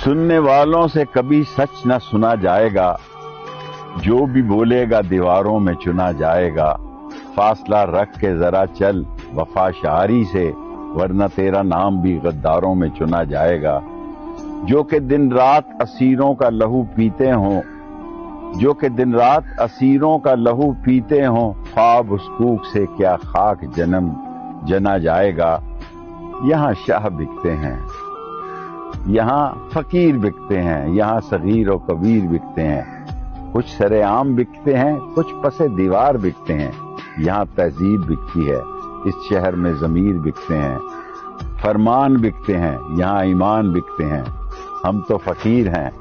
सुनने वालों से कभी सच न सुना जाएगा, जो भी बोलेगा दीवारों में चुना जाएगा। फासला रख के जरा चल वफा शारी से, वरना तेरा नाम भी गद्दारों में चुना जाएगा। जो कि दिन रात असीरों का लहू पीते हों, जो कि दिन रात असीरों का लहू पीते हों, ख्वाब उस कूक से क्या खाक जन्म जना जाएगा। यहाँ शाह बिकते हैं, यहाँ फकीर बिकते हैं, यहाँ सगीर और कबीर बिकते हैं। कुछ सरेआम बिकते हैं, कुछ पसे दीवार बिकते हैं। यहाँ तहजीब बिकती है, इस शहर में ज़मीर बिकते हैं। फरमान बिकते हैं, यहाँ ईमान बिकते हैं। हम तो फकीर हैं,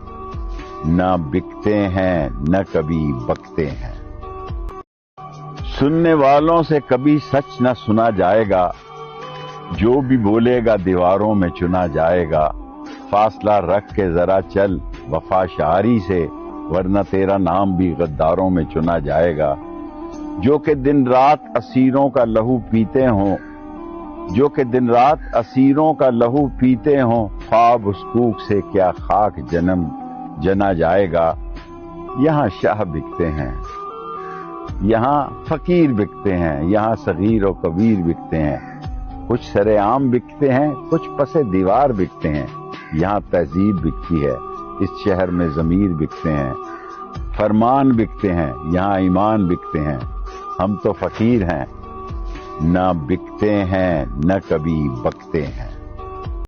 न बिकते हैं न कभी बकते हैं। सुनने वालों से कभी सच न सुना जाएगा, जो भी बोलेगा दीवारों में चुना जाएगा। फासला रख के जरा चल वफा शारी से, वरना तेरा नाम भी गद्दारों में चुना जाएगा। जो कि दिन रात असीरों का लहू पीते हों, जो कि दिन रात असीरों का लहू पीते हों, ख्वाब उस कूक से क्या खाक जन्म जना जाएगा। यहाँ शाह बिकते हैं, यहाँ फकीर बिकते हैं, यहाँ सगीर और कबीर बिकते हैं। कुछ सरेआम बिकते हैं, कुछ पसे दीवार बिकते हैं। यहाँ तहजीब बिकती है, इस शहर में ज़मीर बिकते हैं। फरमान बिकते हैं, यहाँ ईमान बिकते हैं। हम तो फकीर हैं, न बिकते हैं न कभी बकते हैं।